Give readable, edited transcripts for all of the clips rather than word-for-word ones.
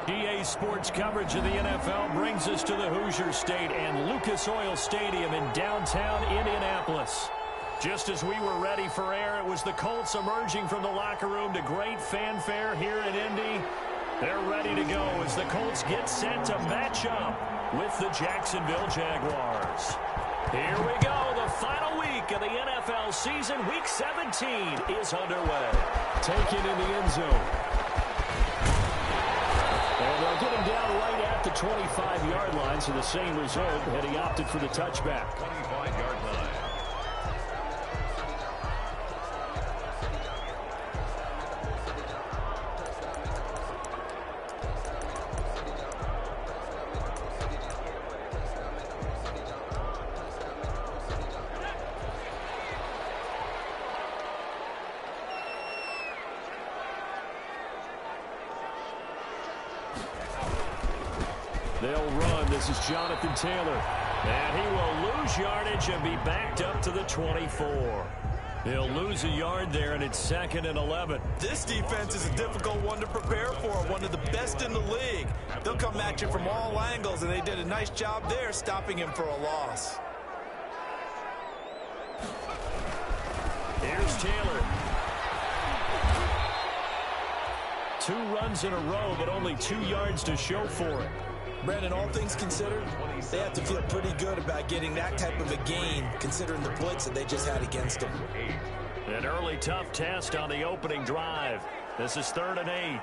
EA Sports coverage of the NFL brings us to the Hoosier State and Lucas Oil Stadium in downtown Indianapolis. Just as we were ready for air, it was the Colts emerging from the locker room to great fanfare here in Indy. They're ready to go as the Colts get set to match up with the Jacksonville Jaguars. Here we go. The final week of the NFL season, Week 17, is underway. Taken in the end zone. And they'll get him down right at the 25-yard line, so the same result had he opted for the touchback. 25-yard line. They'll run. This is Jonathan Taylor. And he will lose yardage and be backed up to the 24. He'll lose a yard there, and it's 2nd and 11. This defense is a difficult one to prepare for, one of the best in the league. They'll come at you from all angles, and they did a nice job there stopping him for a loss. Here's Taylor. 2 runs in a row, but only 2 yards to show for it. Brandon, all things considered, they have to feel pretty good about getting that type of a gain, considering the blitz that they just had against them. An early tough test on the opening drive. This is 3rd and 8.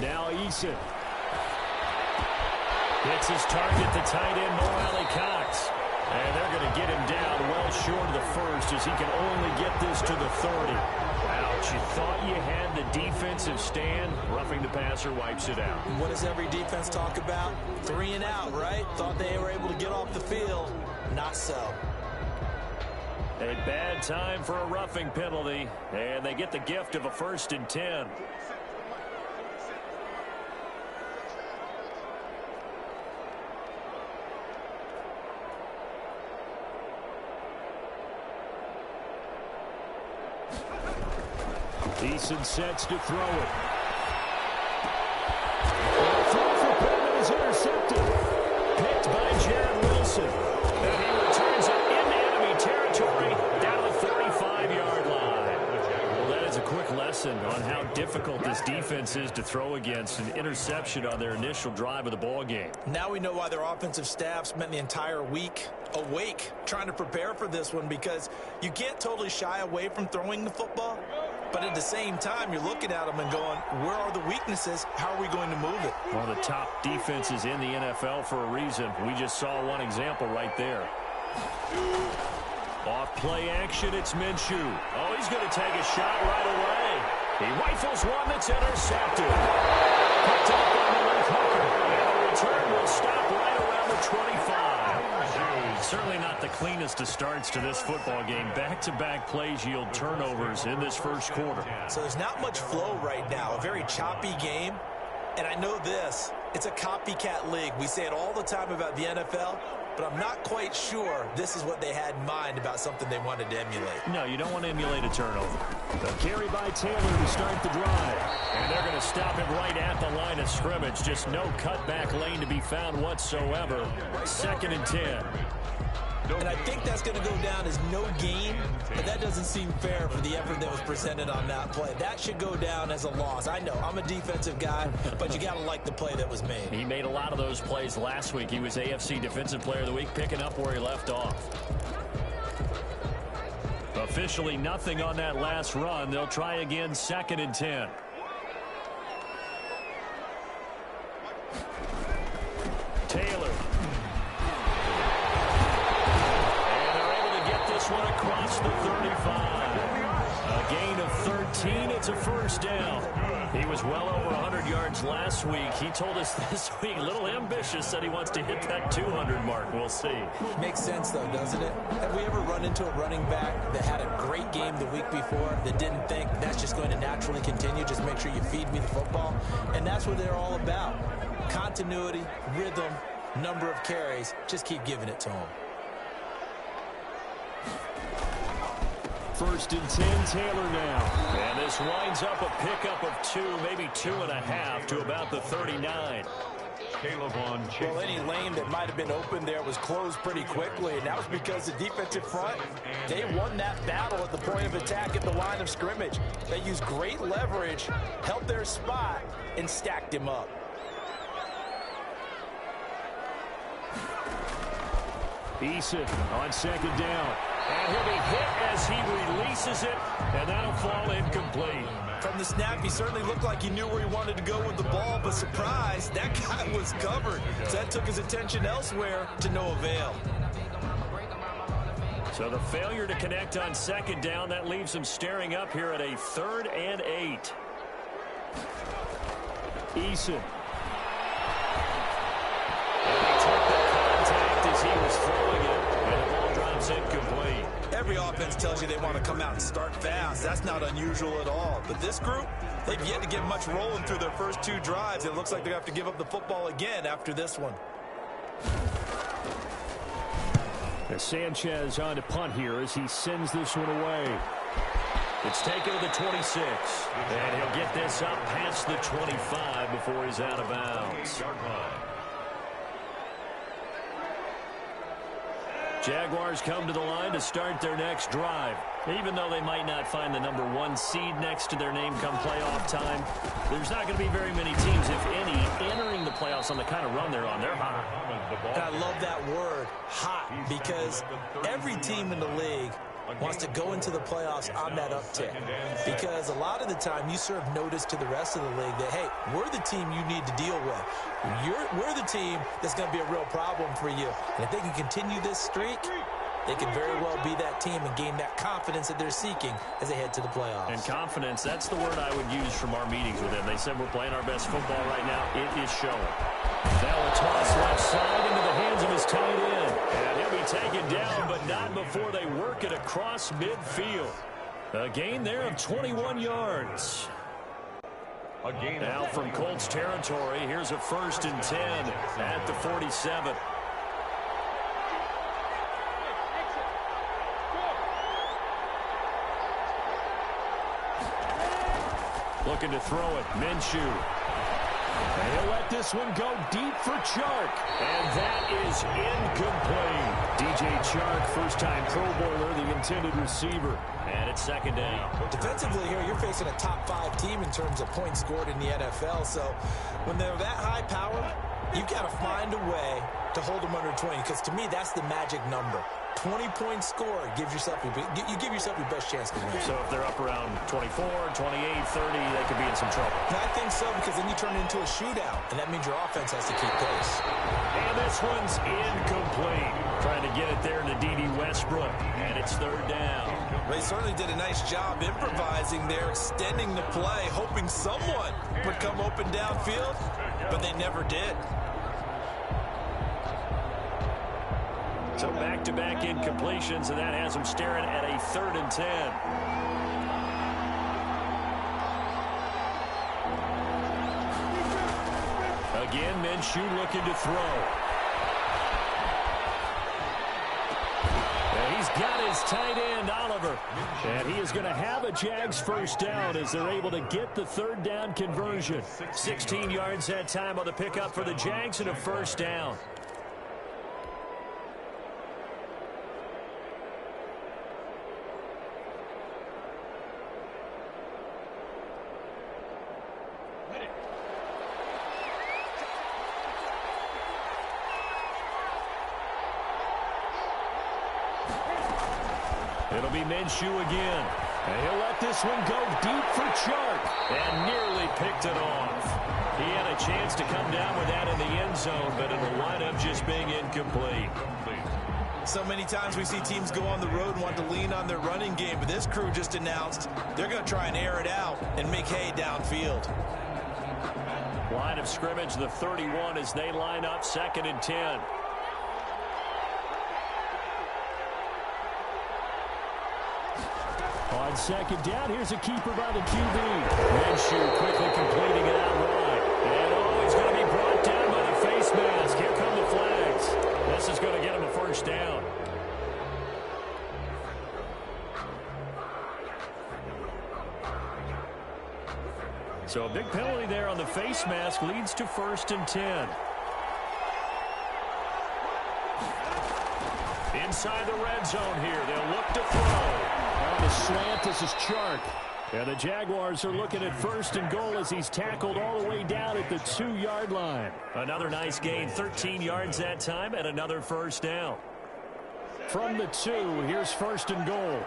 Now Eason. Hits his target, the tight end, Mo Cox. And they're going to get him down well short of the first as he can only get this to the 30. Ouch, you thought you had the defensive stand. Roughing the passer wipes it out. What does every defense talk about? 3 and out, right? Thought they were able to get off the field. Not so. A bad time for a roughing penalty, and they get the gift of a 1st and 10. Eason sets to throw it. The throw for Pittman is intercepted. Picked by Jared Wilson. And he returns it into enemy territory down the 35-yard line. Well, that is a quick lesson on how difficult this defense is to throw against. An interception on their initial drive of the ball game. Now we know why their offensive staff spent the entire week awake trying to prepare for this one, because you can't totally shy away from throwing the football. But at the same time, you're looking at them and going, where are the weaknesses? How are we going to move it? One of the top defenses in the NFL for a reason. We just saw one example right there. Off play action, it's Minshew. Oh, he's going to take a shot right away. He rifles one that's intercepted. Picked up on the left hooker. And the return will stop right around the 25. Certainly not the cleanest of starts to this football game. Back-to-back plays yield turnovers in this first quarter. So there's not much flow right now. A very choppy game. And I know this. It's a copycat league. We say it all the time about the NFL, but I'm not quite sure this is what they had in mind about something they wanted to emulate. No, you don't want to emulate a turnover. The carry by Taylor to start the drive. And they're going to stop him right at the line of scrimmage. Just no cutback lane to be found whatsoever. 2nd and 10. And I think that's going to go down as no gain, but that doesn't seem fair for the effort that was presented on that play. That should go down as a loss. I know, I'm a defensive guy, but you got to like the play that was made. He made a lot of those plays last week. He was AFC Defensive Player of the Week, picking up where he left off. Officially nothing on that last run. They'll try again, 2nd and 10. Taylor. One across the 35. A gain of 13. It's a 1st down. He was well over 100 yards last week. He told us this week, a little ambitious, said he wants to hit that 200 mark. We'll see. Makes sense, though, doesn't it? Have we ever run into a running back that had a great game the week before that didn't think that's just going to naturally continue? Just make sure you feed me the football. And that's what they're all about. Continuity, rhythm, number of carries. Just keep giving it to them. First and 10, Taylor now. And this winds up a pickup of 2, maybe 2.5 to about the 39. Well, any lane that might have been open there was closed pretty quickly, and that was because the defensive front, they won that battle at the point of attack at the line of scrimmage. They used great leverage, held their spot, and stacked him up. Eason on second down. And he'll be hit as he releases it, and that'll fall incomplete. From the snap, he certainly looked like he knew where he wanted to go with the ball, but surprise, that guy was covered. So that took his attention elsewhere to no avail. So the failure to connect on second down, that leaves him staring up here at a 3rd and 8. Eason. And he took the contact as he was throwing it, and the ball drops incomplete. Every offense tells you they want to come out and start fast. That's not unusual at all. But this group, they've yet to get much rolling through their first 2 drives. It looks like they have to give up the football again after this one. As Sanchez on to punt here as he sends this one away. It's taken to the 26. And he'll get this up past the 25 before he's out of bounds. Jaguars come to the line to start their next drive. Even though they might not find the number 1 seed next to their name come playoff time, there's not going to be very many teams, if any, entering the playoffs on the kind of run they're on. They're hot. And I love that word, hot, because every team in the league wants to go into the playoffs on that uptick. Because a lot of the time you serve notice to the rest of the league that, hey, we're the team you need to deal with. We're the team that's going to be a real problem for you. And if they can continue this streak, they can very well be that team and gain that confidence that they're seeking as they head to the playoffs. And confidence, that's the word I would use from our meetings with them. They said we're playing our best football right now. It is showing. Now a toss left side into the hands of his tight end. And he'll be taken down, but not before they work it across midfield. A gain there of 21 yards. Now from Colts territory, here's a 1st and 10 at the 47. Looking to throw it, Minshew. And he'll let this one go deep for Chark. And that is incomplete. DJ Chark, first-time Pro Bowler, the intended receiver. And it's 2nd down. Defensively here, you're facing a top 5 team in terms of points scored in the NFL. So when they're that high power, you've got to find a way to hold them under 20. Because to me, that's the magic number. 20-point score gives yourself you give yourself your best chance to win. So if they're up around 24, 28, 30, they could be in some trouble. And I think so, because then you turn it into a shootout, and that means your offense has to keep pace. And this one's incomplete. Trying to get it there to D.D. Westbrook, and it's 3rd down. They certainly did a nice job improvising there, extending the play, hoping someone would come open downfield, but they never did. So back-to-back incompletions, and that has them staring at a 3rd and 10. Again, Minshew looking to throw. And he's got his tight end, Oliver. And he is going to have a Jags 1st down as they're able to get the 3rd down conversion. 16 yards that time on the pickup for the Jags and a 1st down. It'll be Minshew again. And he'll let this one go deep for Chark. And nearly picked it off. He had a chance to come down with that in the end zone, but it'll wind up just being incomplete. So many times we see teams go on the road and want to lean on their running game, but this crew just announced they're going to try and air it out and make hay downfield. Line of scrimmage, the 31 as they line up 2nd and 10. On 2nd down, here's a keeper by the QB. Minshew quickly completing it outright. And always going to be brought down by the face mask. Here come the flags. This is going to get him a 1st down. So a big penalty there on the face mask leads to 1st and 10. Inside the red zone here. They'll look to throw. On the slant, this is Chark. And the Jaguars are looking at 1st and goal as he's tackled all the way down at the 2-yard line. Another nice gain, 13 yards that time, and another 1st down. From the 2, here's 1st and goal.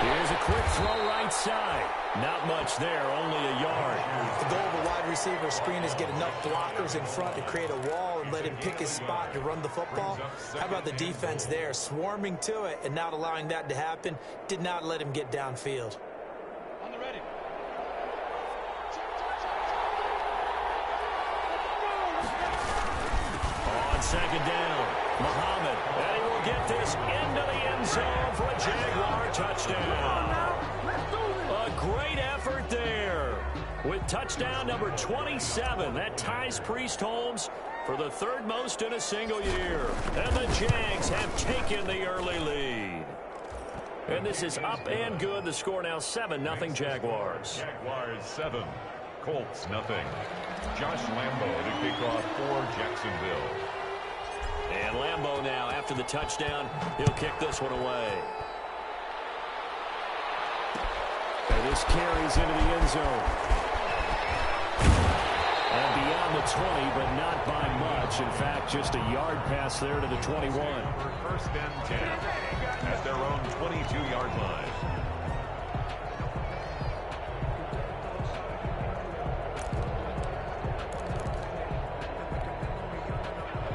Here's a quick throw right side. Not much there, only a yard. The goal of a wide receiver screen is get enough blockers in front to create a wall and let him pick his spot to run the football. How about the defense there, swarming to it and not allowing that to happen? Did not let him get downfield. On the ready. On 2nd down, Muhammad, and he will get this into the end zone for a Jaguar touchdown. A great effort there with touchdown number 27. That ties Priest Holmes for the 3rd most in a single year. And the Jags have taken the early lead. And this is up and good. The score now 7-0 Jaguars. Jaguars 7, Colts nothing. Josh Lambo to kick off for Jacksonville. And Lambo now, after the touchdown, he'll kick this one away. And this carries into the end zone. And beyond the 20, but not by much. In fact, just a yard pass there to the 21. 1st and 10 at their own 22-yard line.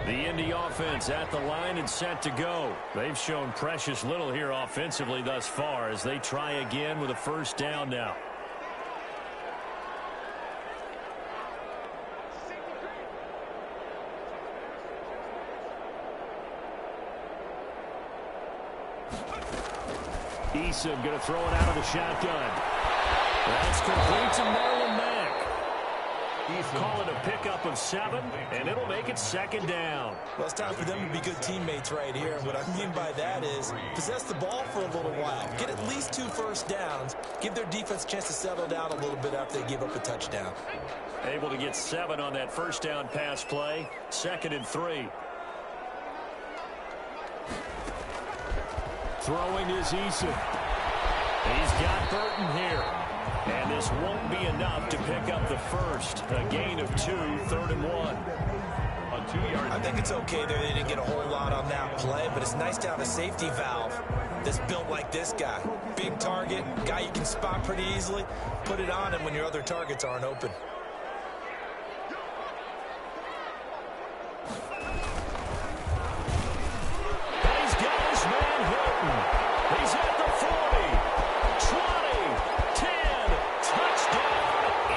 The Indy offense at the line and set to go. They've shown precious little here offensively thus far as they try again with a 1st down now. Eason going to throw it out of the shotgun. That's complete to Marlon Mack. Call it a pickup of 7, and it'll make it 2nd down. Well, it's time for them to be good teammates right here. And what I mean by that is possess the ball for a little while. Get at least 2 1st downs. Give their defense a chance to settle down a little bit after they give up a touchdown. Able to get 7 on that 1st down pass play. 2nd and 3. Throwing is Eason. He's got Burton here. And this won't be enough to pick up the 1st. A gain of 2, 3rd and 1. A 2-yard. I think it's okay there. They didn't get a whole lot on that play, but it's nice to have a safety valve that's built like this guy. Big target, guy you can spot pretty easily. Put it on him when your other targets aren't open. He's got his man Hilton. He's at the 40, 20, 10, touchdown,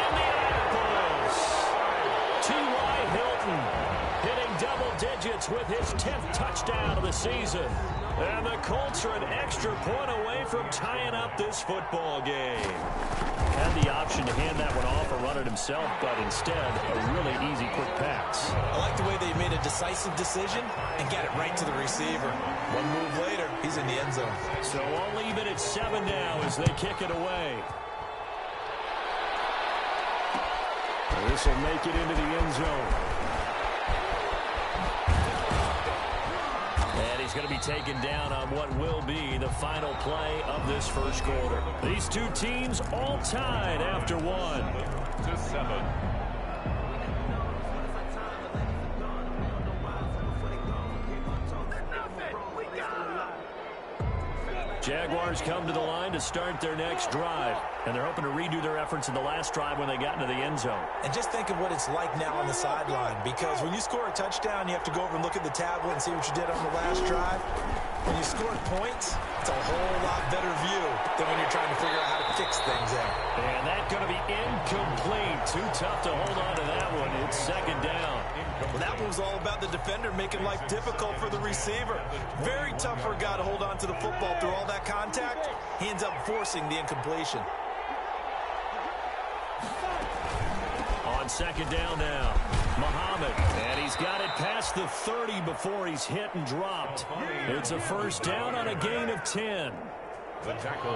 Indianapolis. T.Y. Hilton hitting double digits with his 10th touchdown of the season. And the Colts are an extra point away from tying up this football game. Had the option to hand that one off or run it himself, but instead, a really easy quick pass. I like the way they made a decisive decision and got it right to the receiver. One move later, he's in the end zone. So I'll leave it at 7 now as they kick it away. This will make it into the end zone. And he's going to be taken down on what will be the final play of this 1st quarter. These two teams all tied after 1. 7-7. Jaguars come to the line to start their next drive, and they're hoping to redo their efforts in the last drive when they got into the end zone. And just think of what it's like now on the sideline, because when you score a touchdown, you have to go over and look at the tablet and see what you did on the last drive. When you score points, it's a whole lot better view than when you're trying to figure out how to fix things out. And that's going to be incomplete. Too tough to hold on to that one. It's 2nd down. Well, that one was all about the defender making life difficult for the receiver. Very tough for a guy to hold on to the football through all that contact. He ends up forcing the incompletion. On second down now. Muhammad, and he's got it past the 30 before he's hit and dropped. It's a first down on a gain of 10.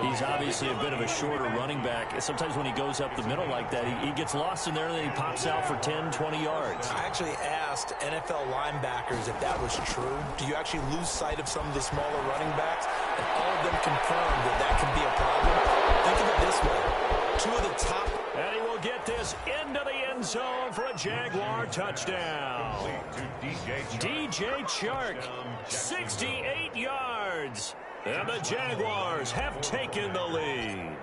He's obviously a bit of a shorter running back. Sometimes when he goes up the middle like that, he gets lost in there and then he pops out for 10, 20 yards. I actually asked NFL linebackers if that was true. Do you actually lose sight of some of the smaller running backs? And all of them confirmed that that can be a problem. Think of it this way. Two of the top. And he will get this into the end zone for a Jaguar touchdown. DJ Chark, 68 yards. And the Jaguars have taken the lead.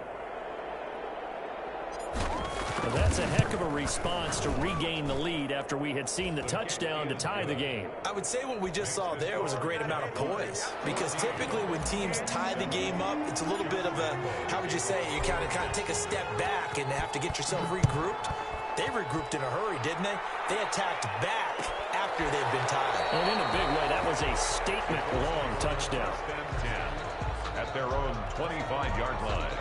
Well, that's a heck of a response to regain the lead after we had seen the touchdown to tie the game. I would say what we just saw there was a great amount of poise. Because typically when teams tie the game up, it's a little bit of a, how would you say, you kind of take a step back and have to get yourself regrouped. They regrouped in a hurry, didn't they? They attacked back after they'd been tied. And in a big way, that was a statement-long touchdown. At their own 25-yard line.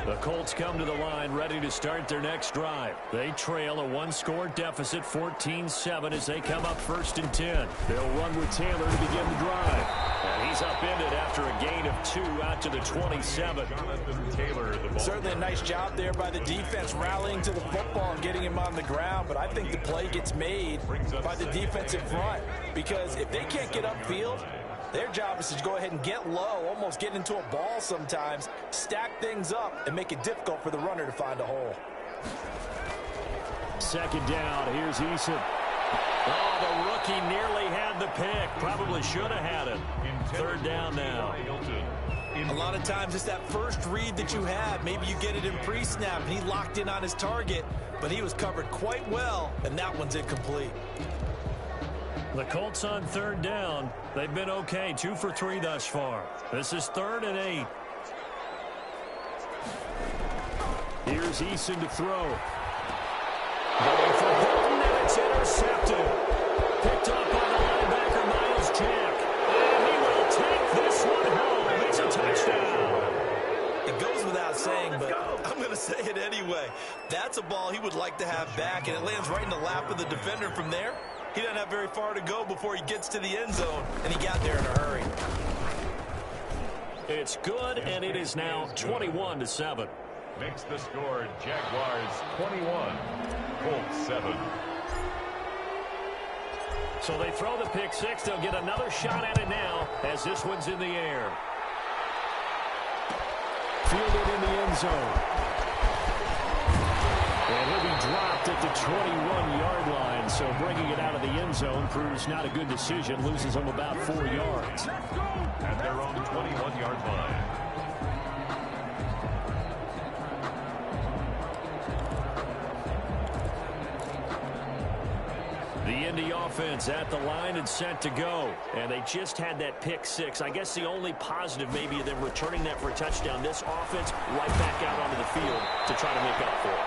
The Colts come to the line ready to start their next drive. They trail a one-score deficit, 14-7, as they come up 1st and 10. They'll run with Taylor to begin the drive. And he's upended after a gain of 2 out to the 27. Certainly a nice job there by the defense rallying to the football and getting him on the ground. But I think the play gets made by the defensive front. Because if they can't get upfield, their job is to go ahead and get low, almost get into a ball sometimes, stack things up, and make it difficult for the runner to find a hole. Second down, here's Eason. Oh, the rookie nearly had the pick. Probably should have had it. 3rd down now. A lot of times it's that first read that you have. Maybe you get it in pre-snap, and he locked in on his target, but he was covered quite well, and that one's incomplete. The Colts on 3rd down. They've been okay, 2 for 3 thus far. This is 3rd and 8. Here's Eason to throw. Going for Hilton, and it's intercepted. Picked up by the linebacker, Miles Jack. And he will take this one home. It's a touchdown. It goes without saying, but I'm going to say it anyway. That's a ball he would like to have back, and it lands right in the lap of the defender from there. He doesn't have very far to go before he gets to the end zone, and he got there in a hurry. It's good, and it is now 21-7. Makes the score Jaguars 21, Colts 7. So they throw the pick six. They'll get another shot at it now as this one's in the air. Fielded in the end zone. And he'll be dropped at the 21-yard line. So bringing it out of the end zone proves not a good decision. Loses them about 4 yards. At their own 21-yard line. The Indy offense at the line and set to go. And they just had that pick six. I guess the only positive maybe of them returning that for a touchdown. This offense right back out onto the field to try to make up for it.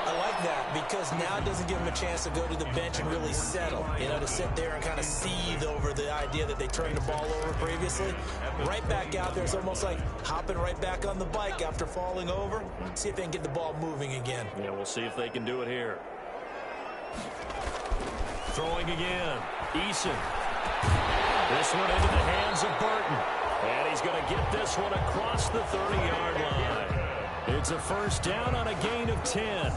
I like that because now it doesn't give them a chance to go to the bench and really settle. You know, to sit there and kind of seethe over the idea that they turned the ball over previously. Right back out there. It's almost like hopping right back on the bike after falling over. See if they can get the ball moving again. Yeah, we'll see if they can do it here. Throwing again. Eason. This one into the hands of Burton. And he's going to get this one across the 30-yard line. It's a first down on a gain of 10.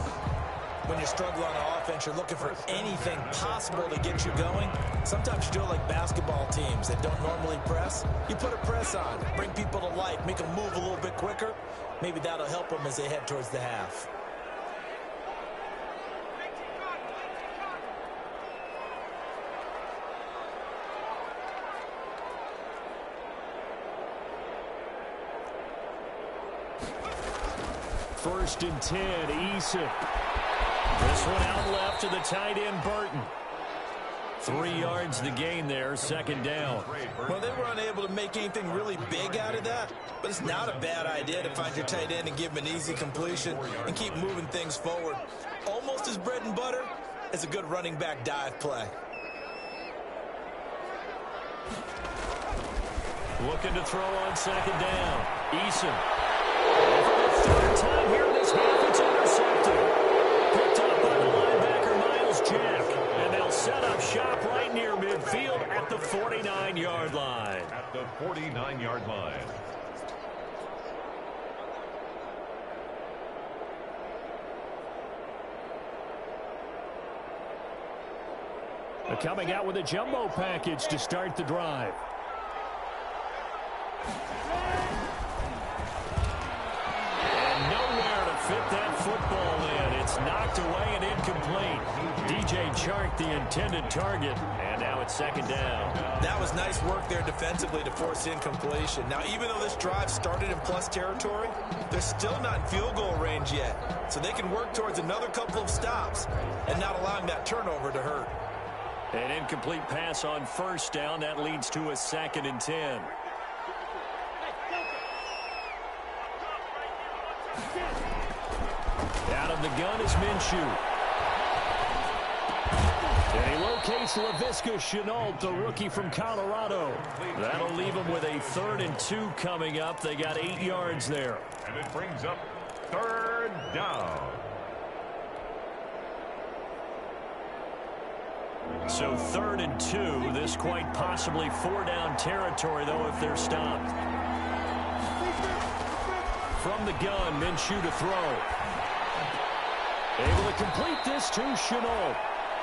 When you struggle on offense, you're looking for anything possible to get you going. Sometimes you do it like basketball teams that don't normally press. You put a press on, bring people to life, make them move a little bit quicker. Maybe that'll help them as they head towards the half. First and 10, Eason. This one out left to the tight end, Burton. 3 yards the gain there, second down. Well, they were unable to make anything really big out of that, but it's not a bad idea to find your tight end and give him an easy completion and keep moving things forward. Almost as bread and butter as a good running back dive play. Looking to throw on second down. Eason. And for the third time here in this half, it's intercepted. Picked up by the linebacker, Miles Jack. And they'll set up shop right near midfield at the 49-yard line. At the 49-yard line. Coming out with a jumbo package to start the drive. And nowhere to fit that football in. It's knocked away and incomplete. DJ Chark, the intended target, and now it's second down. That was nice work there defensively to force incompletion. Now, even though this drive started in plus territory, they're still not in field goal range yet. So they can work towards another couple of stops and not allowing that turnover to hurt. An incomplete pass on first down. That leads to a 2nd and 10. Out of the gun is Minshew. And he locates Laviska Shenault, the rookie from Colorado. That'll leave him with a 3rd and 2 coming up. They got 8 yards there. And it brings up 3rd down. So 3rd and 2. This quite possibly 4-down territory, though, if they're stopped. From the gun, Minshew to throw. Able to complete this to Shenault.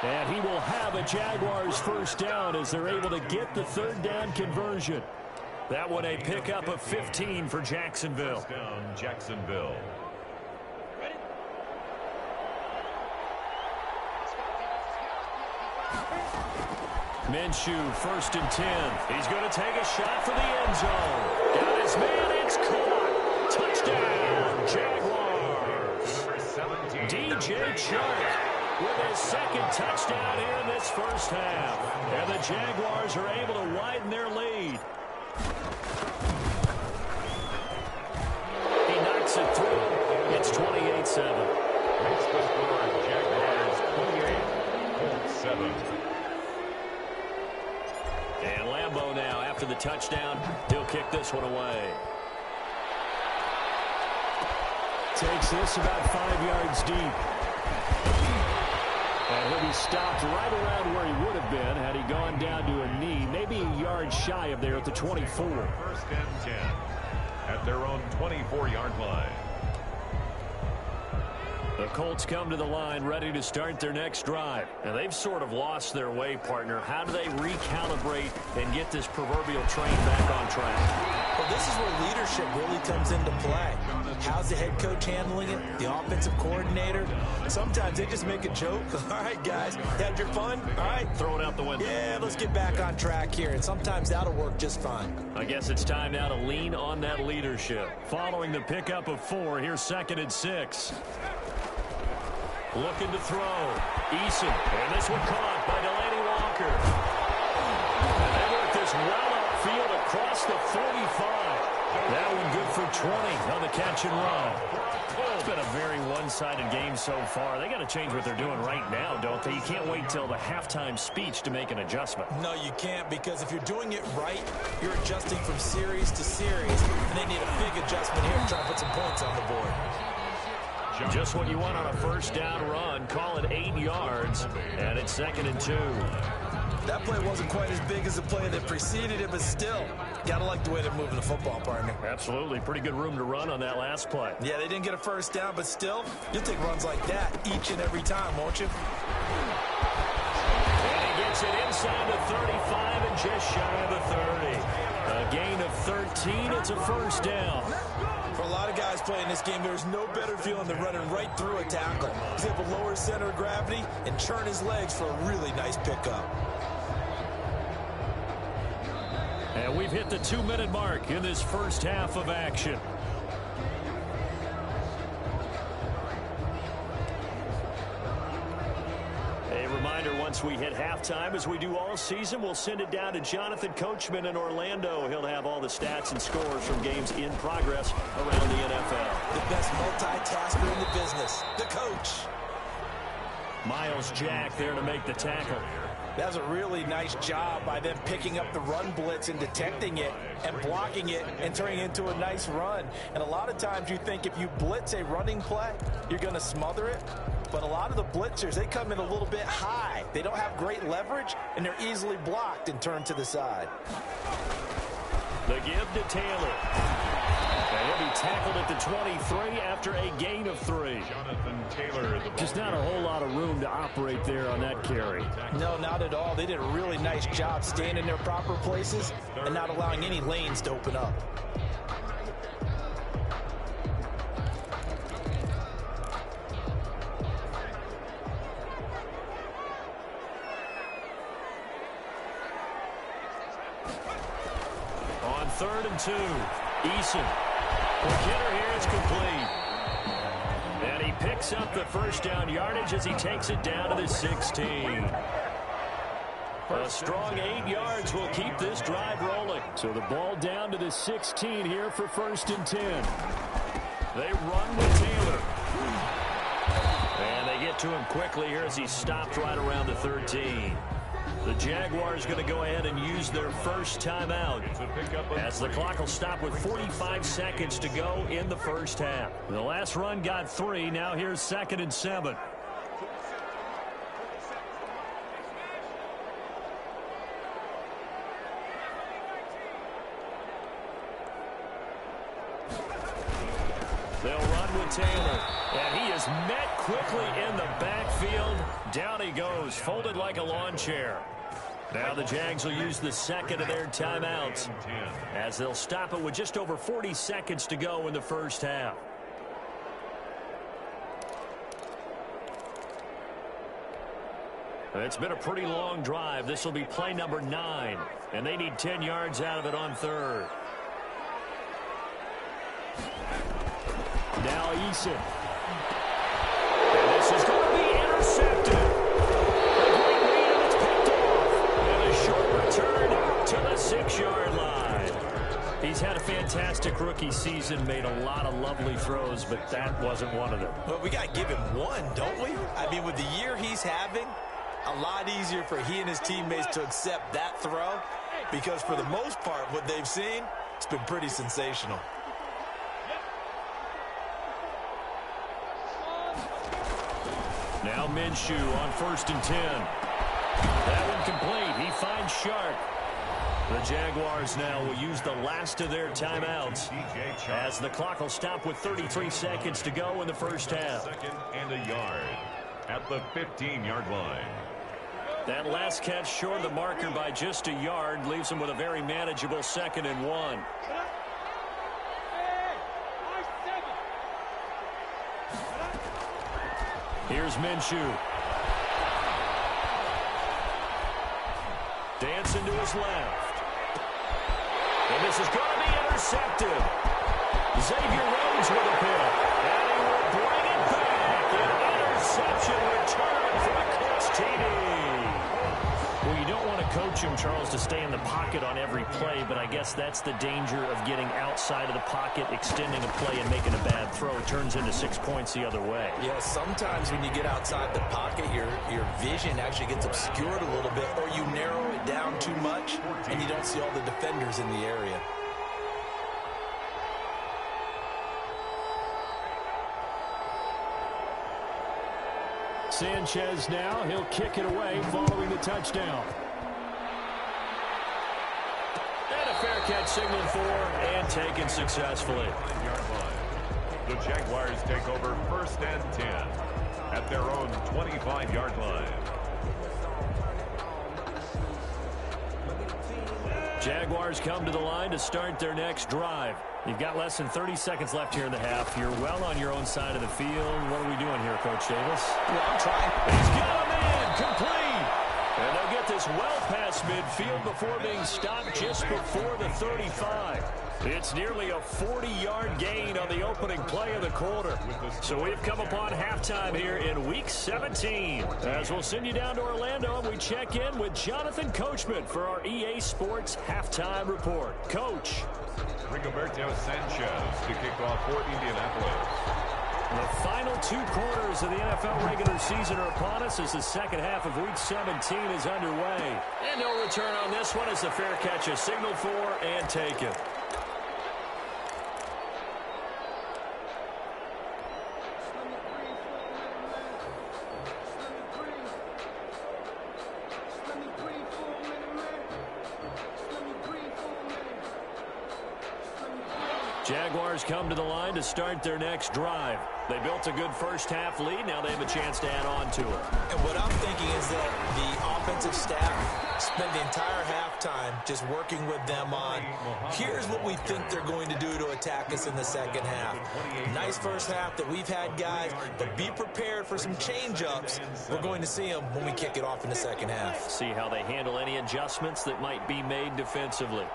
And he will have a Jaguars first down as they're able to get the 3rd down conversion. That one a pickup of 15 for Jacksonville. First down, Jacksonville. Minshew, 1st and 10. He's going to take a shot for the end zone. Got his man, it's caught. Touchdown, Jaguars. DJ Chark with his 2nd touchdown here in this first half. And the Jaguars are able to widen their lead. He knocks it through. It's 28-7. Makes the score, Jaguars 28, Colts 7. And Lambeau now, after the touchdown, he'll kick this one away. Takes this about 5 yards deep. And he'll be stopped right around where he would have been had he gone down to a knee, maybe a yard shy of there at the 24. 1st and 10 at their own 24-yard line. The Colts come to the line ready to start their next drive. And they've sort of lost their way, partner. How do they recalibrate and get this proverbial train back on track? Well, this is where leadership really comes into play. How's the head coach handling it? The offensive coordinator? Sometimes they just make a joke. All right, guys, had your fun? All right. Throw it out the window. Yeah, let's get back on track here. And sometimes that'll work just fine. I guess it's time now to lean on that leadership. Following the pickup of 4, here's 2nd and 6. Looking to throw. Eason. And this one caught by Delaney Walker. And they work this well upfield across the 45. That one good for 20 on the catch and run. It's been a very one-sided game so far. They got to change what they're doing right now, don't they? You can't wait till the halftime speech to make an adjustment. No, you can't, because if you're doing it right, you're adjusting from series to series, and they need a big adjustment here to try to put some points on the board. Just what you want on a first down run. Call it 8 yards, and it's 2nd and 2. That play wasn't quite as big as the play that preceded it, but still, gotta like the way they're moving the football, partner. Absolutely. Pretty good room to run on that last play. Yeah, they didn't get a first down, but still, you'll take runs like that each and every time, won't you? And he gets it inside the 35 and just shy of the 30. A gain of 13. It's a first down. For a lot of guys playing this game, there's no better feeling than running right through a tackle. He's able to lower his center of gravity and churn his legs for a really nice pickup. And we've hit the 2-minute mark in this first half of action. A reminder, once we hit halftime, as we do all season, we'll send it down to Jonathan Coachman in Orlando. He'll have all the stats and scores from games in progress around the NFL. The best multitasker in the business, the coach. Miles Jack there to make the tackle. That was a really nice job by them picking up the run blitz and detecting it and blocking it and turning it into a nice run. And a lot of times you think if you blitz a running play, you're going to smother it. But a lot of the blitzers, they come in a little bit high. They don't have great leverage, and they're easily blocked and turned to the side. The give to Taylor. And he'll be tackled at the 23 after a gain of 3. Jonathan Taylor. Just not a whole lot of room to operate there on that carry. No, not at all. They did a really nice job staying in their proper places and not allowing any lanes to open up. On 3rd and 2, Eason. Quick hitter here, it's complete. And he picks up the first down yardage as he takes it down to the 16. A strong 8 yards will keep this drive rolling. So the ball down to the 16 here for 1st and 10. They run with Taylor. And they get to him quickly here as he stopped right around the 13. The Jaguars going to go ahead and use their first timeout as the clock will stop with 45 seconds to go in the first half. The last run got 3. Now here's 2nd and 7. They'll run with Taylor. And he is met quickly in the backfield. Down he goes, folded like a lawn chair. Now the Jags will use the second of their timeouts as they'll stop it with just over 40 seconds to go in the first half. It's been a pretty long drive. This will be play number 9, and they need 10 yards out of it on 3rd. Now Eason. And this is going to be intercepted. Return to the 6-yard line. He's had a fantastic rookie season, made a lot of lovely throws, but that wasn't one of them. Well, we got to give him one, don't we? I mean, with the year he's having, a lot easier for he and his teammates to accept that throw because for the most part, what they've seen, it's been pretty sensational. Now Minshew on 1st and 10. That one complete. He finds Sharp. The Jaguars now will use the last of their timeouts as the clock will stop with 33 seconds to go in the first half. 2nd and a yard at the 15-yard line. That last catch short of the marker by just a yard leaves them with a very manageable 2nd and 1. Here's Minshew. Dancing to his left. And this is going to be intercepted. Xavier Rhodes with a pick. And he will bring it back. An interception return for the Colts TD. Well, you don't want to coach him, Charles, to stay in the pocket on every play, but I guess that's the danger of getting outside of the pocket, extending a play, and making a bad throw. It turns into 6 points the other way. Yeah, sometimes when you get outside the pocket, your vision actually gets obscured a little bit, or you narrow it down too much, and you don't see all the defenders in the area. Sanchez now, he'll kick it away following the touchdown. And a fair catch signaled for and taken successfully. The Jaguars take over 1st and 10 at their own 25-yard line. Jaguars come to the line to start their next drive. You've got less than 30 seconds left here in the half. You're well on your own side of the field. What are we doing here, Coach Davis? Well, I'm trying. He's got a man complete. And they'll get this well past midfield before being stopped just before the 35. It's nearly a 40-yard gain on the opening play of the quarter. So we've come upon halftime here in Week 17. As we'll send you down to Orlando, and we check in with Jonathan Coachman for our EA Sports Halftime Report. Coach. Rigoberto Sanchez to kick off for Indianapolis. The final 2 quarters of the NFL regular season are upon us as the second half of Week 17 is underway. And no return on this one as the fair catch is signaled for and taken. Jaguars come to the line to start their next drive. They built a good first-half lead. Now they have a chance to add on to it. And what I'm thinking is that the offensive staff spent the entire halftime just working with them on, here's what we think they're going to do to attack us in the second half. Nice first half that we've had, guys, but be prepared for some change-ups. We're going to see them when we kick it off in the second half. See how they handle any adjustments that might be made defensively.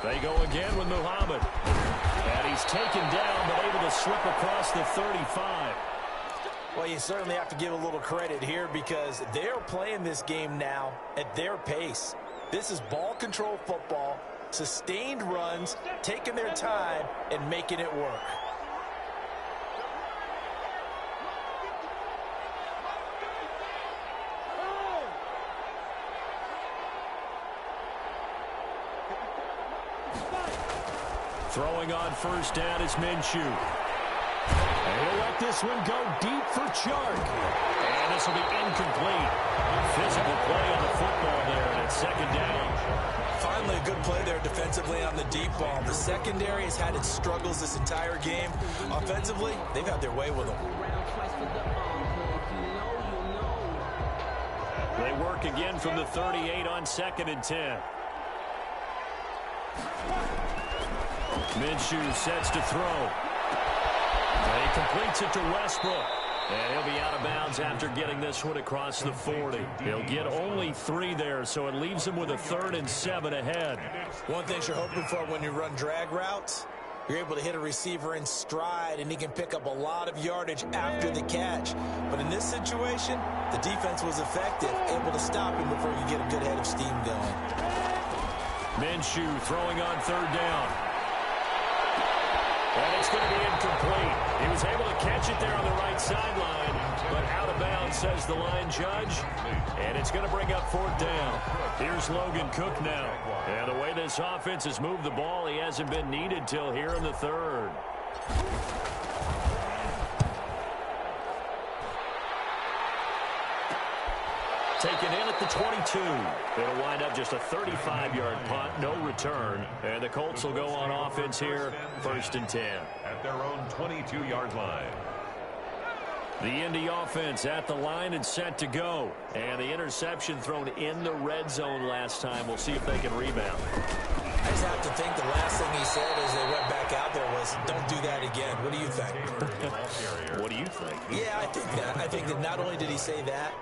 They go again with Muhammad. And he's taken down, but able to slip across the 35. Well, you certainly have to give a little credit here because they're playing this game now at their pace. This is ball control football, sustained runs, taking their time, and making it work. Throwing on first down is Minshew. And he'll let this one go deep for Chark. And this will be incomplete. Physical play on the football there, and it's second down. Finally, a good play there defensively on the deep ball. The secondary has had its struggles this entire game. Offensively, they've had their way with them. They work again from the 38 on 2nd and 10. Minshew sets to throw. And he completes it to Westbrook. And he'll be out of bounds after getting this one across the 40. He'll get only 3 there, so it leaves him with a 3rd and 7 ahead. One thing you're hoping for when you run drag routes, you're able to hit a receiver in stride, and he can pick up a lot of yardage after the catch. But in this situation, the defense was effective, able to stop him before you get a good head of steam going. Minshew throwing on 3rd down. And it's going to be incomplete. He was able to catch it there on the right sideline, but out of bounds, says the line judge. And it's going to bring up 4th down. Here's Logan Cook now. And the way this offense has moved the ball, he hasn't been needed till here in the 3rd. Taken in at the 22. It'll wind up just a 35-yard punt, no return. And the Colts will go on offense here, 1st and 10. At their own 22-yard line. The Indy offense at the line and set to go. And the interception thrown in the red zone last time. We'll see if they can rebound. I just have to think the last thing he said as they went back out there was, don't do that again. What do you think? What do you think? Yeah, I think that. I think that not only did he say that,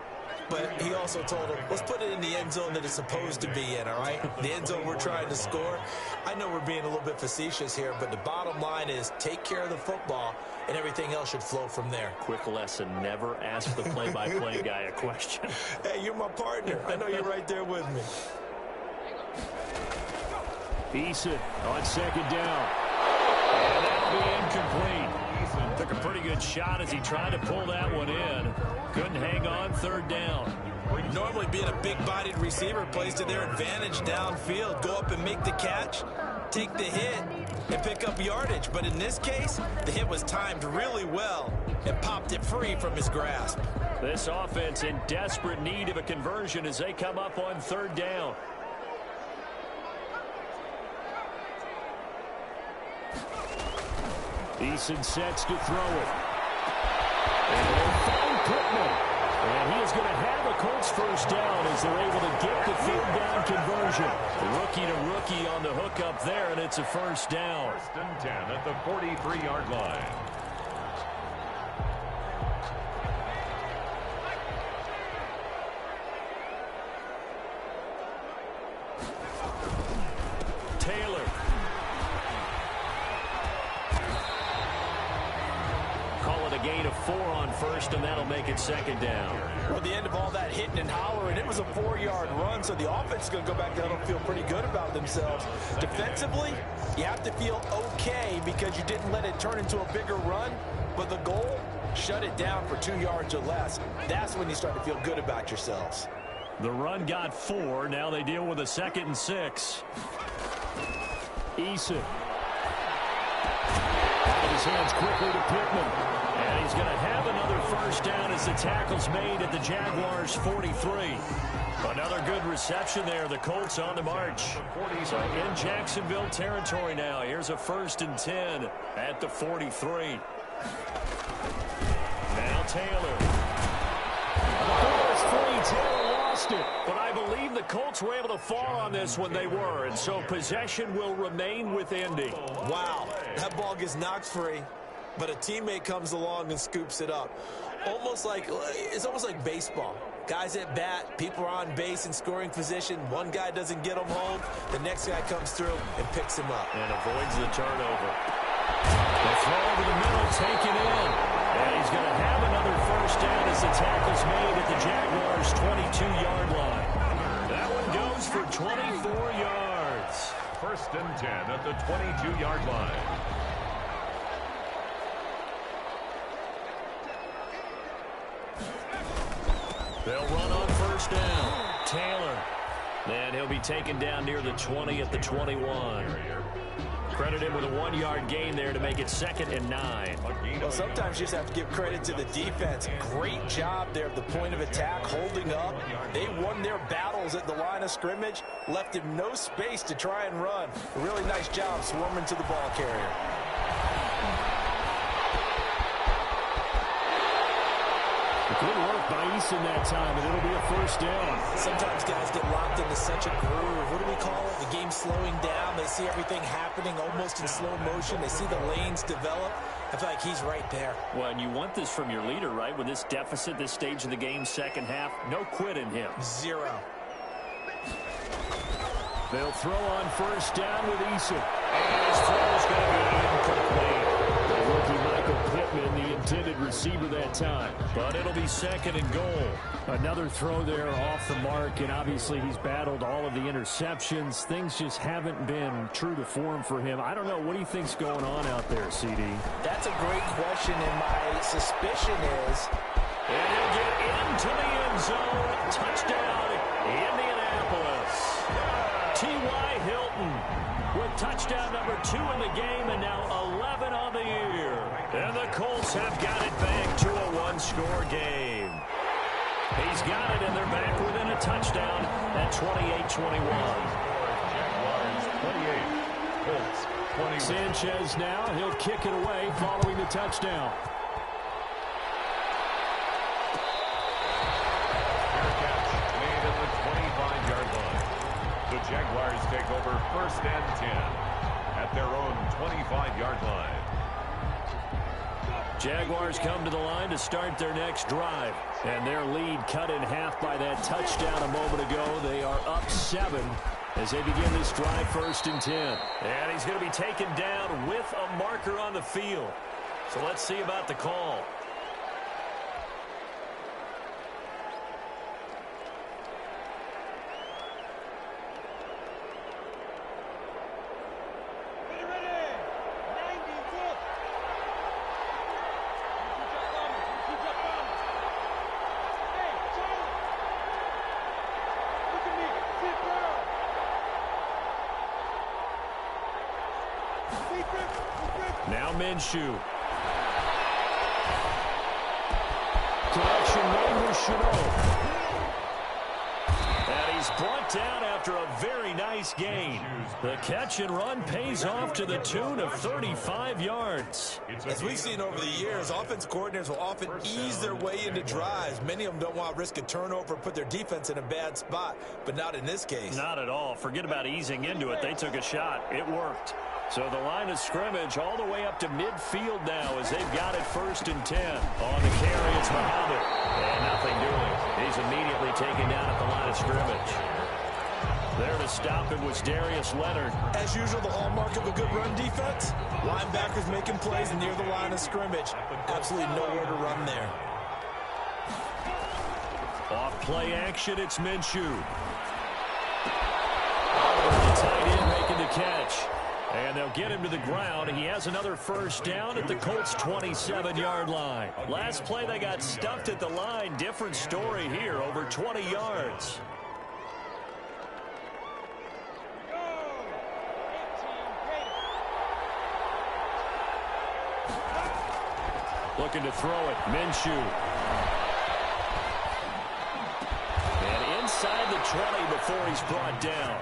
but he also told him, let's put it in the end zone that it's supposed to be in, all right? The end zone we're trying to score. I know we're being a little bit facetious here, but the bottom line is take care of the football, and everything else should flow from there. Quick lesson, never ask the play-by-play guy a question. Hey, you're my partner. I know you're right there with me. Eason on 2nd down. And that'll be incomplete. Took a pretty good shot as he tried to pull that one in. Couldn't hang on, 3rd down. Normally being a big-bodied receiver plays to their advantage downfield. Go up and make the catch, take the hit, and pick up yardage. But in this case, the hit was timed really well and popped it free from his grasp. This offense in desperate need of a conversion as they come up on 3rd down. Eason sets to throw it. And they'll find Pittman. And he is going to have a Colts 1st down as they're able to get the 3rd down conversion. Rookie to rookie on the hook up there, and it's a 1st down. 1st and 10 at the 43-yard line. Taylor. Call it a gain of 4 on 1st first, and that'll make it second down. Well, the end of all that hitting and hollering, it was a 4-yard run, so the offense is going to go back down and feel pretty good about themselves. Defensively, you have to feel okay because you didn't let it turn into a bigger run, but the goal, shut it down for 2 yards or less. That's when you start to feel good about yourselves. The run got 4. Now they deal with a 2nd and 6. Eason. Out of his hands quickly to Pittman. And he's going to have another first down as the tackle's made at the Jaguars' 43. Another good reception there. The Colts on the march. So in Jacksonville territory now. Here's a 1st and 10 at the 43. Now Taylor. The ball is free. Taylor lost it. But I believe the Colts were able to fall on this when they were. And so possession will remain with Indy. Wow. That ball gets knocked free, but a teammate comes along and scoops it up. It's almost like baseball. Guys at bat, people are on base in scoring position. One guy doesn't get them home. The next guy comes through and picks him up. And avoids the turnover. The throw over the middle, taken in. And he's going to have another first down as the tackle's made at the Jaguars' 22-yard line. That one goes for 24 yards. 1st and 10 at the 22-yard line. They'll run on first down. Taylor. And he'll be taken down near the 20 at the 21. Credit him with a 1-yard gain there to make it 2nd and 9. Well, sometimes you just have to give credit to the defense. Great job there at the point of attack, holding up. They won their battles at the line of scrimmage, left him no space to try and run. A really nice job swarming to the ball carrier. Good work by Eason that time, and it'll be a first down. Sometimes guys get locked into such a groove. What do we call it? The game's slowing down. They see everything happening almost in slow motion. They see the lanes develop. I feel like he's right there. Well, and you want this from your leader, right? With this deficit, this stage of the game, second half, no quit in him. 0. They'll throw on first down with Eason. And his throw is going to be incomplete. The rookie Michael Pittman, the intended receiver that time. But it'll be 2nd and goal. Another throw there off the mark, and obviously he's battled all of the interceptions. Things just haven't been true to form for him. I don't know. What do you think's going on out there, CD? That's a great question, and my suspicion is... And he'll get into the end zone. Touchdown, Indianapolis. T.Y. Hilton with touchdown number 2 in the game, and now 11 on the year. And the Colts have got it back to a 1-score game. He's got it, and they're back within a touchdown at 28-21. Colts 28. Sanchez now, he'll kick it away following the touchdown. Made at the 25-yard line. The Jaguars take over 1st and 10 at their own 25-yard line. Jaguars come to the line to start their next drive. And their lead cut in half by that touchdown a moment ago. They are up 7 as they begin this drive, 1st and 10. And he's going to be taken down with a marker on the field. So let's see about the call. Now Minshew. Connection made with Chenault. And he's brought down after a very nice gain. The catch and run pays off to the tune of 35 yards. As we've seen over the years, offense coordinators will often ease their way into drives. Many of them don't want to risk a turnover or put their defense in a bad spot, but not in this case. Not at all. Forget about easing into it. They took a shot. It worked. So the line of scrimmage all the way up to midfield now as they've got it 1st and 10. On the carry, it's Muhammad. And nothing doing. He's immediately taken down at the line of scrimmage. There to stop him was Darius Leonard. As usual, the hallmark of a good run defense. Linebackers making plays near the line of scrimmage. Absolutely nowhere to run there. play action, it's Minshew. The tight end making the catch. And they'll get him to the ground. He has another first down at the Colts' 27-yard line. Last play, they got stuffed at the line. Different story here, over 20 yards. Looking to throw it, Minshew. And inside the 20 before he's brought down.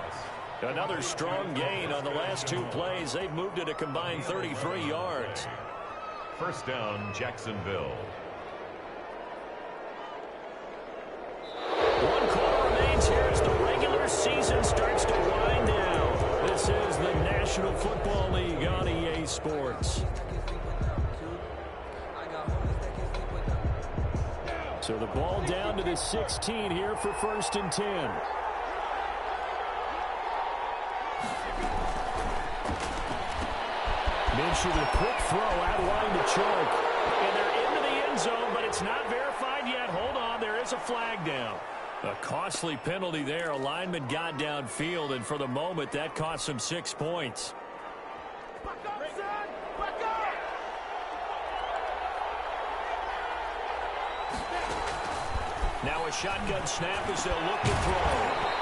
Another strong gain on the last two plays. They've moved it a combined 33 yards. First down, Jacksonville. 1 quarter remains here as the regular season starts to wind down. This is the National Football League on EA Sports. So the ball down to the 16 here for 1st and 10. Minshew with a quick throw out line to Chark. And they're into the end zone, but it's not verified yet. Hold on, there is a flag down. A costly penalty there. A lineman got downfield, and for the moment, that cost him 6 points. Now a shotgun snap as they'll look to throw.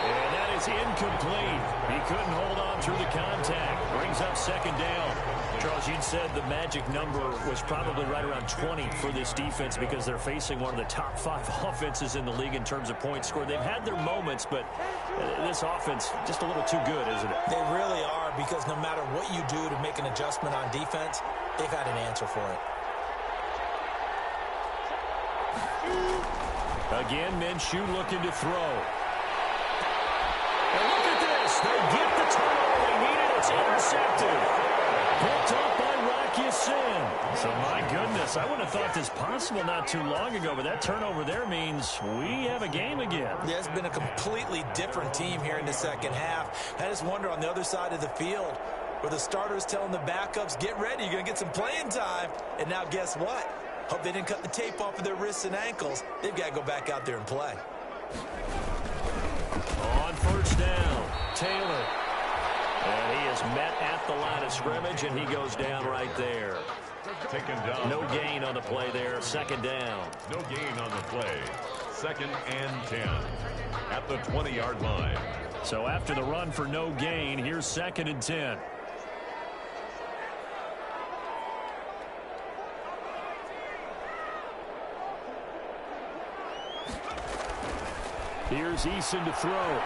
And that is incomplete. He couldn't hold on through the contact. Brings up 2nd down. Charles, you'd said the magic number was probably right around 20 for this defense because they're facing one of the top 5 offenses in the league in terms of points scored. They've had their moments, but this offense just a little too good, isn't it? They really are, because no matter what you do to make an adjustment on defense, they've had an answer for it. Again, Minshew looking to throw. And look at this. They get the turnover they needed. It's intercepted. Picked up by Rocky Sin. So, my goodness, I wouldn't have thought this possible not too long ago, but that turnover there means we have a game again. Yeah, it's been a completely different team here in the second half. I just wonder on the other side of the field where the starters telling the backups, get ready, you're going to get some playing time. And now guess what? Hope they didn't cut the tape off of their wrists and ankles. They've got to go back out there and play. On 1st down, Taylor. And he is met at the line of scrimmage, and he goes down right there. Taken down. No gain on the play there. 2nd down. No gain on the play. 2nd and 10 at the 20-yard line. So after the run for no gain, here's 2nd and 10. Here's Eason to throw.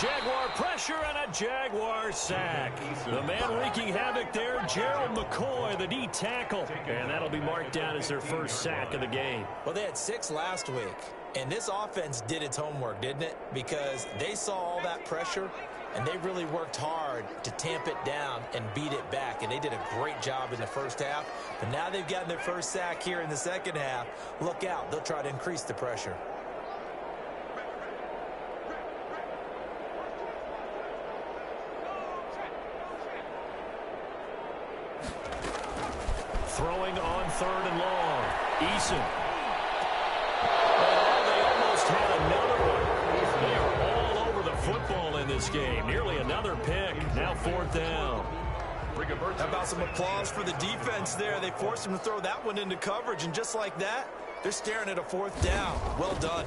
Jaguar pressure and a Jaguar sack. The man wreaking havoc there, Gerald McCoy, the D tackle. And that'll be marked down as their first sack of the game. Well, they had 6 last week. And this offense did its homework, didn't it? Because they saw all that pressure, and they really worked hard to tamp it down and beat it back. And they did a great job in the first half. But now they've gotten their first sack here in the second half. Look out. They'll try to increase the pressure. Throwing on 3rd and long. Eason. Oh, they almost had another one. They are all over the football in this game. Nearly another pick. Now 4th down. How about some applause for the defense there? They forced him to throw that one into coverage, and just like that, they're staring at a 4th down. Well done.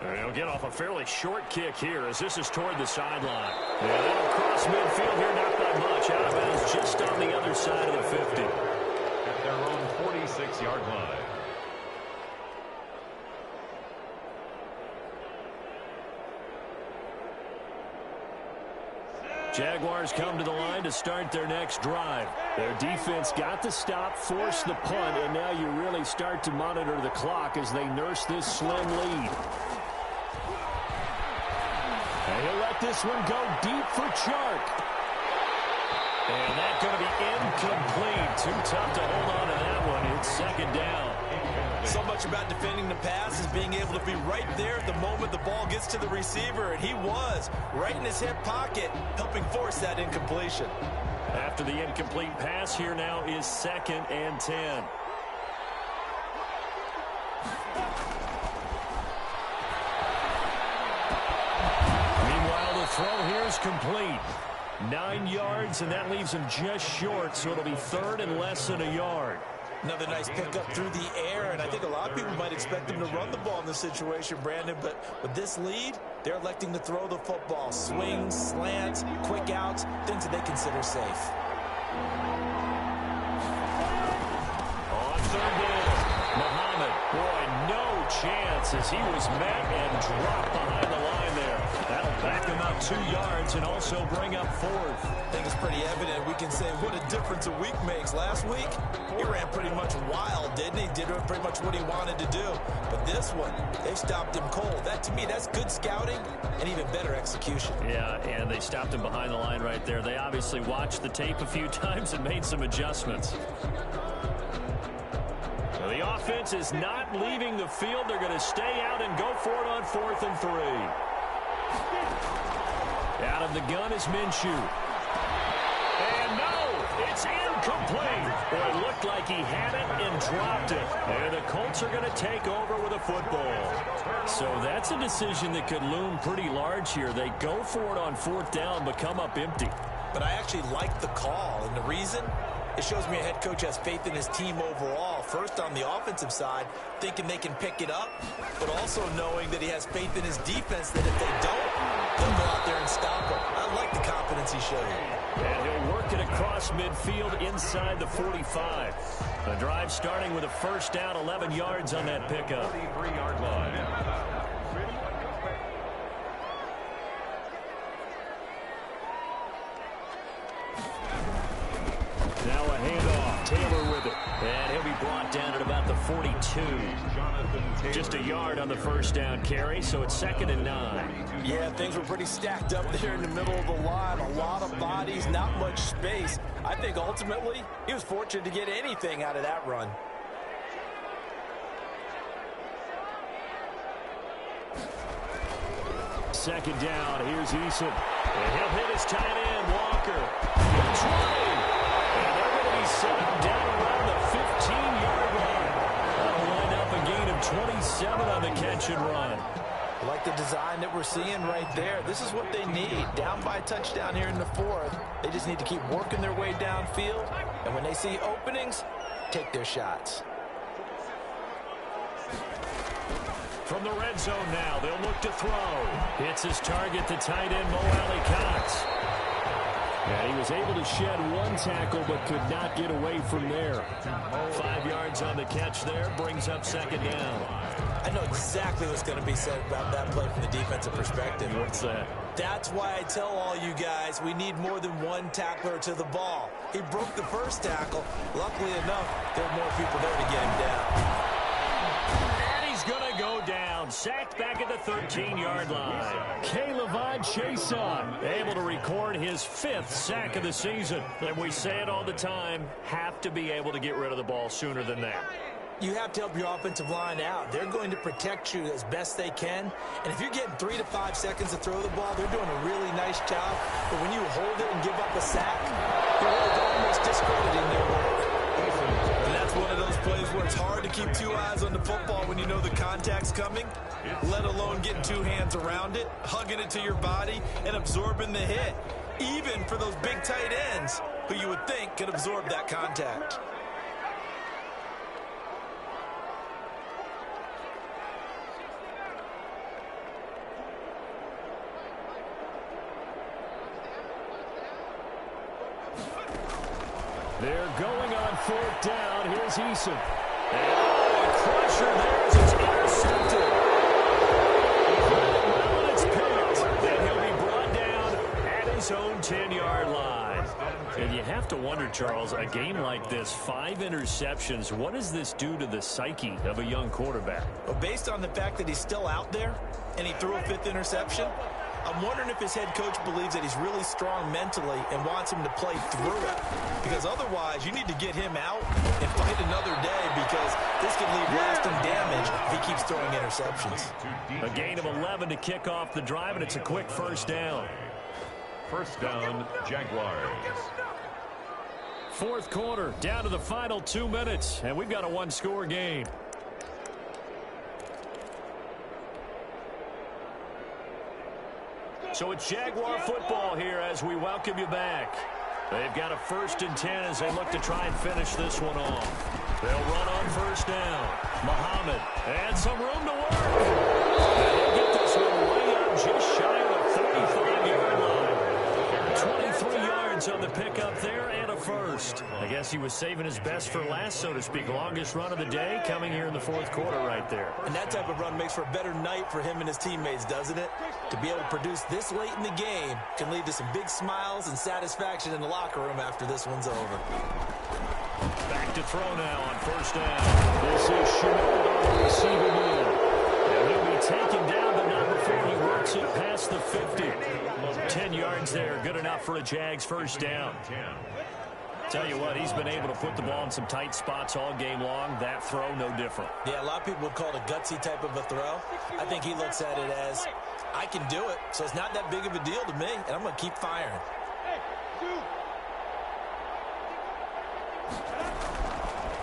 They'll get off a fairly short kick here as this is toward the sideline. Yeah, that'll cross midfield here, not by much. Out of bounds just on the other side of the 50. At their own 46-yard line. Jaguars come to the line to start their next drive. Their defense got the stop, forced the punt, and now you really start to monitor the clock as they nurse this slim lead. And he'll let this one go deep for Chark. And that's going to be incomplete. Too tough to hold on to that one. It's 2nd down. So much about defending the pass is being able to be right there at the moment the ball gets to the receiver, and he was right in his hip pocket, helping force that incompletion. After the incomplete pass, here now is 2nd and 10. Meanwhile, the throw here is complete. 9 yards, and that leaves him just short, so it'll be third and less than a yard. Another nice pickup through the air, and I think a lot of people might expect him to run the ball in this situation, Brandon, but with this lead, they're electing to throw the football. Swings, slants, quick outs, things that they consider safe. On third down, Muhammad, boy, no chance as he was met and dropped behind the line there. That'll back him up 2 yards and also bring up fourth. I think it's pretty evident. We can say what a difference a week makes. Last week, he ran pretty much wild, didn't he? Did pretty much what he wanted to do. But this one, they stopped him cold. That, to me, that's good scouting and even better execution. Yeah, and they stopped him behind the line right there. They obviously watched the tape a few times and made some adjustments. So the offense is not leaving the field. They're going to stay out and go for it on 4th and 3. Out of the gun is Minshew. And no, it's incomplete. Boy, it looked like he had it and dropped it. And the Colts are going to take over with a football. So that's a decision that could loom pretty large here. They go for it on 4th down, but come up empty. But I actually like the call, and the reason? It shows me a head coach has faith in his team overall. First, on the offensive side, thinking they can pick it up, but also knowing that he has faith in his defense that if they don't, they'll go out there and stop him. I like the confidence he showed. And he'll work it across midfield inside the 45. The drive starting with a first down, 11 yards on that pickup. 33-yard line. Now a handoff. Taylor with it. And he'll be brought down at about the 42. Just a yard on the first down carry, so it's 2nd and 9. Yeah, things were pretty stacked up there in the middle of the line. A lot of bodies, not much space. I think ultimately he was fortunate to get anything out of that run. Second down. Here's Eason. And he'll hit his tight end, Walker. He's running. And they're going to be set up down around the 15-yard line. That'll line up a gain of 27 on the catch and run. I like the design that we're seeing right there. This is what they need. Down by a touchdown here in the 4th. They just need to keep working their way downfield. And when they see openings, take their shots. From the red zone now, they'll look to throw. Hits his target, the tight end, Mo Alley-Cox. And he was able to shed one tackle, but could not get away from there. 5 yards on the catch there, brings up 2nd down. I know exactly what's going to be said about that play from the defensive perspective. What's that? That's why I tell all you guys we need more than one tackler to the ball. He broke the first tackle. Luckily enough, there are more people there to get him down. Going to go down. Sacked back at the 13-yard line. K'Lavon Chaisson able to record his 5th sack of the season. And we say it all the time, have to be able to get rid of the ball sooner than that. You have to help your offensive line out. They're going to protect you as best they can. And if you're getting 3 to 5 seconds to throw the ball, they're doing a really nice job. But when you hold it and give up a sack, you're almost discrediting their work. And that's one of those plays where it's hard to keep 2 eyes on the football when you know the contact's coming, let alone getting 2 hands around it, hugging it to your body, and absorbing the hit, even for those big tight ends who you would think could absorb that contact. They're going on 4th down. Here's Eason. And a crusher there as it's intercepted. Well, it's picked. Then he'll be brought down at his own 10-yard line. And you have to wonder, Charles, a game like this, 5 interceptions, what does this do to the psyche of a young quarterback? Well, based on the fact that he's still out there and he threw a 5th interception, I'm wondering if his head coach believes that he's really strong mentally and wants him to play through it. Because otherwise, you need to get him out and fight another day because this could leave lasting damage if he keeps throwing interceptions. A gain of 11 to kick off the drive, and it's a quick first down. First down, Jaguars. 4th quarter, down to the final 2 minutes, and we've got a 1-score game. So it's Jaguar football here as we welcome you back. They've got a 1st and 10 as they look to try and finish this one off. They'll run on 1st down. Muhammad, and some room to work. And he'll get this one way up just shy of the 35-yard line. 23 yards on the pickup there and a 1st. I guess he was saving his best for last, so to speak. Longest run of the day coming here in the 4th quarter right there. And that type of run makes for a better night for him and his teammates, doesn't it? To be able to produce this late in the game can lead to some big smiles and satisfaction in the locker room after this one's over. Back to throw now on 1st down. This is Shenault on the receiving end. And he'll be taken down, but not before he works it past the 50. 10 yards there, good enough for a Jags 1st down. Tell you what, he's been able to put the ball in some tight spots all game long. That throw, no different. Yeah, a lot of people would call it a gutsy type of a throw. I think he looks at it as, I can do it, so it's not that big of a deal to me, and I'm going to keep firing.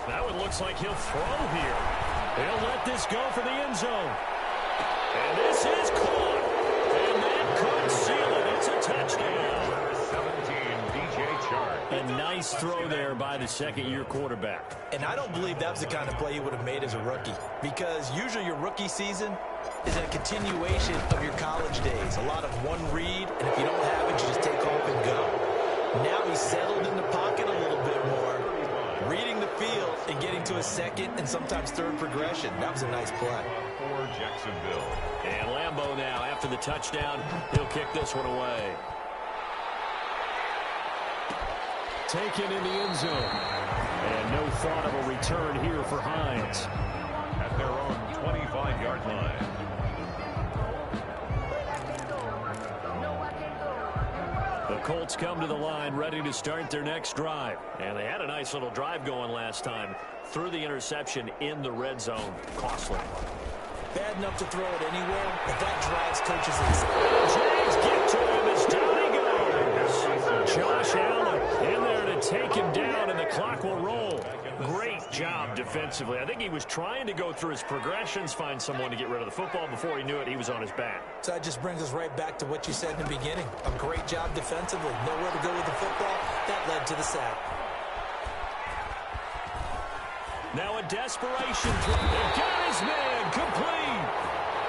Now it looks like he'll throw here. He'll let this go for the end zone. And this is caught. And that could seal it. It's a touchdown. 17, DJ Chark. A nice throw there by the second-year quarterback. And I don't believe that was the kind of play he would have made as a rookie, because usually your rookie season is a continuation of your college days. A lot of one read, and if you don't have it, you just take off and go. Now he's settled in the pocket a little bit more, reading the field and getting to a second and sometimes third progression. That was a nice play. For Jacksonville. And Lambeau now, after the touchdown, he'll kick this one away. Taken in the end zone. And no thought of a return here for Hines. At their own 25-yard line. The Colts come to the line ready to start their next drive. And they had a nice little drive going last time. Threw the interception in the red zone. Costly. Bad enough to throw it anywhere, but that drives coaches inside. Jags get to him as down he goes. Josh Allen in there to take him down, and the clock will roll. Great job defensively. I think he was trying to go through his progressions, find someone to get rid of the football. Before he knew it, he was on his back. So that just brings us right back to what you said in the beginning. A great job defensively. Nowhere to go with the football. That led to the sack. Now a desperation throw. They got his man complete.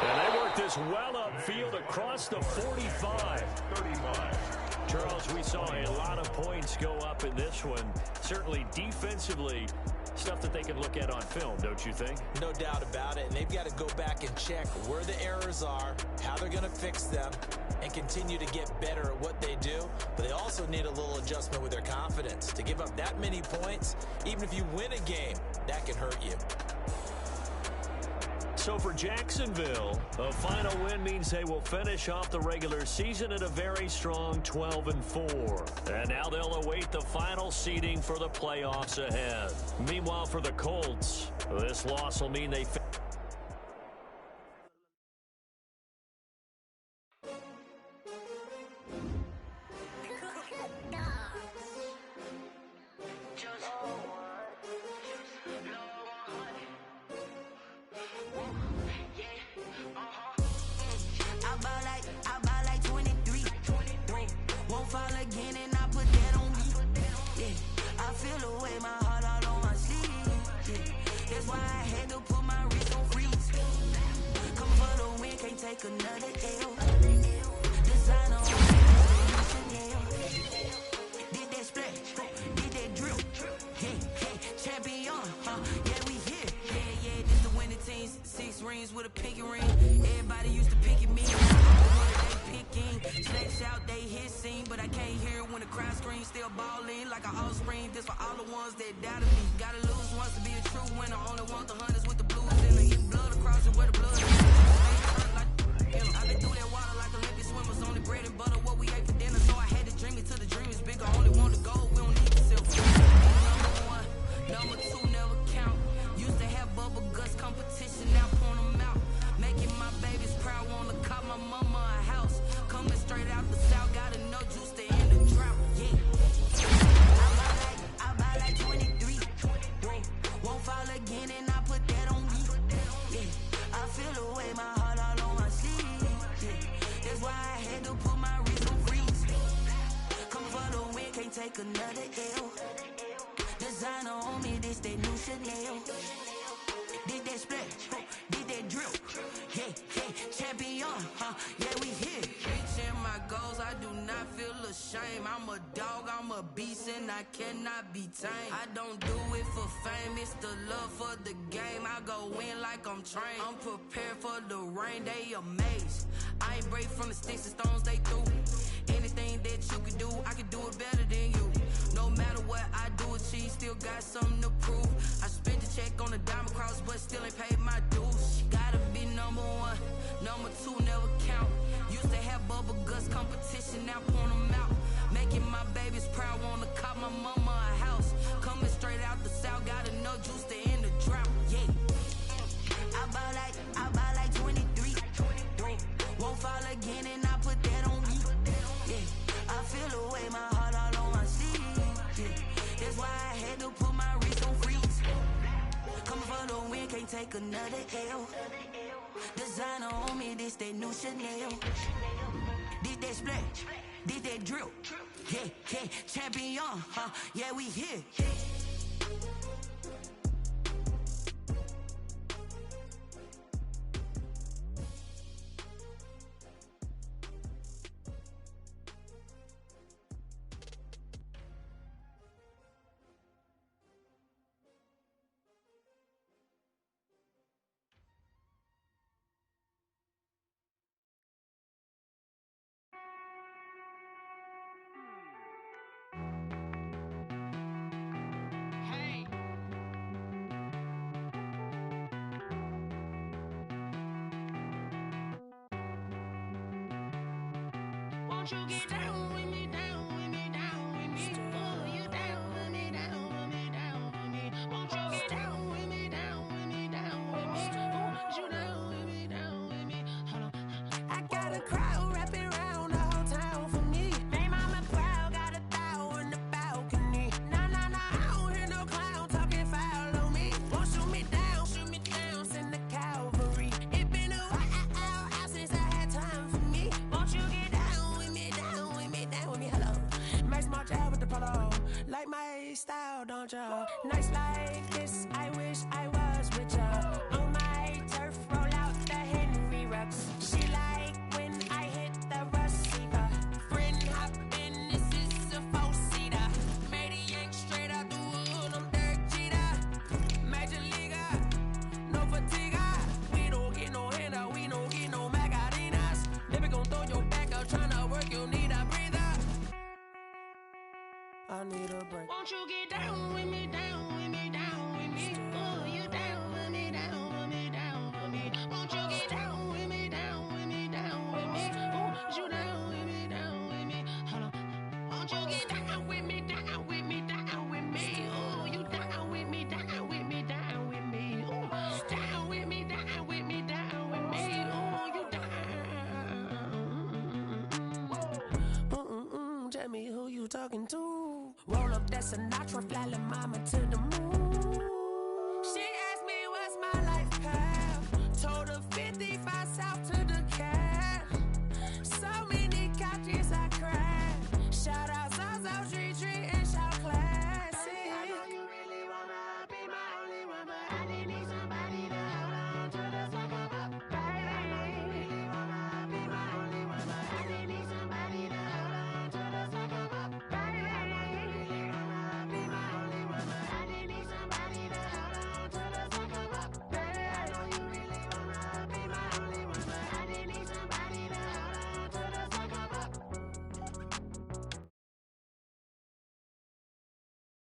And they work this well upfield across the 45. 35. Charles, we saw a lot of points go up in this one. Certainly defensively, stuff that they can look at on film, don't you think? No doubt about it. And they've got to go back and check where the errors are, how they're going to fix them, and continue to get better at what they do. But they also need a little adjustment with their confidence. To give up that many points, even if you win a game, that can hurt you. So for Jacksonville, a final win means they will finish off the regular season at a very strong 12-4. And now they'll await the final seeding for the playoffs ahead. Meanwhile, for the Colts, this loss will mean they with a pinky ring. Everybody used to pick at me. They picking, snakes out, they hissing, but I can't hear when the crowd screams. Still balling like an offspring. This for all the ones that doubted me. Gotta lose once to be a true winner. Only want the hunters with the blues in the hidden blood across it where the blood is. I've been through that water like Olympic swimmers. Only bread and butter, what we ate for dinner. So I had to dream it till the dream is bigger. Only want to go, we don't need the silver. Number one, number two never count. Used to have bubble guts competition, now point them out. Making my babies proud, wanna cop my mama a house. Coming straight out the south, got enough juice to end the drought. Yeah. I buy like 23. Won't fall again and I put that on me. Yeah. I feel the way my heart all on my sleeve. Yeah. That's why I had to put my take another L. Designer on me, this that new Chanel. Did that split, did that drill. Yeah, champion, yeah, we here. Reaching my goals, I do not feel ashamed. I'm a dog, I'm a beast, and I cannot be tamed. I don't do it for fame, it's the love for the game. I go in like I'm trained. I'm prepared for the rain, they amazed. I ain't break from the sticks and stones they threw. Anything that you can do, I can do it better than you. No matter what I do, achieve, still got something to prove. I spent the check on the diamond cross, but still ain't paid my dues. Gotta be number one, number two never count. Used to have bubble guts competition, now point them out. Making my babies proud, wanna cop my mama a house. Coming straight out the south, got enough juice to end the drought. Yeah, I buy like 23. Won't fall again, and I put that on me. Yeah, I feel away, my heart all on my sleeve. Yeah, that's why I had to put my wrist on freeze. Coming for the win, can't take another L. Designer on me, this that new Chanel. Did that split, did that drill. Yeah, champion, yeah, we here. Won't you get down with me, down with me, down with me? Oh, you down with me, down with me, down with me. Won't you get down with me, down with me, down with me? Oh, you down with me, down with me? Hold on. I got a crowd wrapping around the whole town for me. Hey, mama proud, got a thou in the balcony. Nah, I don't hear no clown talking foul on me. Won't shoot me down, send the cavalry. It been a while since I had time for me. Won't you get down with me, down with me, down with me? Hello. Max March out with the polo. Like my style, don't ya? Nights like this, I wish I was with ya. On my turf, roll out the Henry Rux. She like when I hit the receiver. Friend hop in, this is a four-seater. Made a yank straight out the wood, I'm Derek Jeter. Major leaguer, no fatigue. We don't get no handout, we don't get no Macarinas. Never gon' throw your back out, tryna work, you need a breather. I need a break. Won't you get down with me, down with me, down with me? Oh, you down with me, down with me, down with me? Won't you get down with me, down with me, down with me? Oh, you down with me, down with me? Hold on. Won't you get down with me, down with me, down with me? Oh, you down with me, down with me, down with me? Oh, down with me, down with me, down with me? Oh, you down. Tell me who you talking to. Roll up that Sinatra, fly la mama to the moon. She asked me what's my life path. Told her 55 south to the cat. So many couches I cried. Shout out South Tree and shout classic. I know you really wanna be my only one, but I didn't need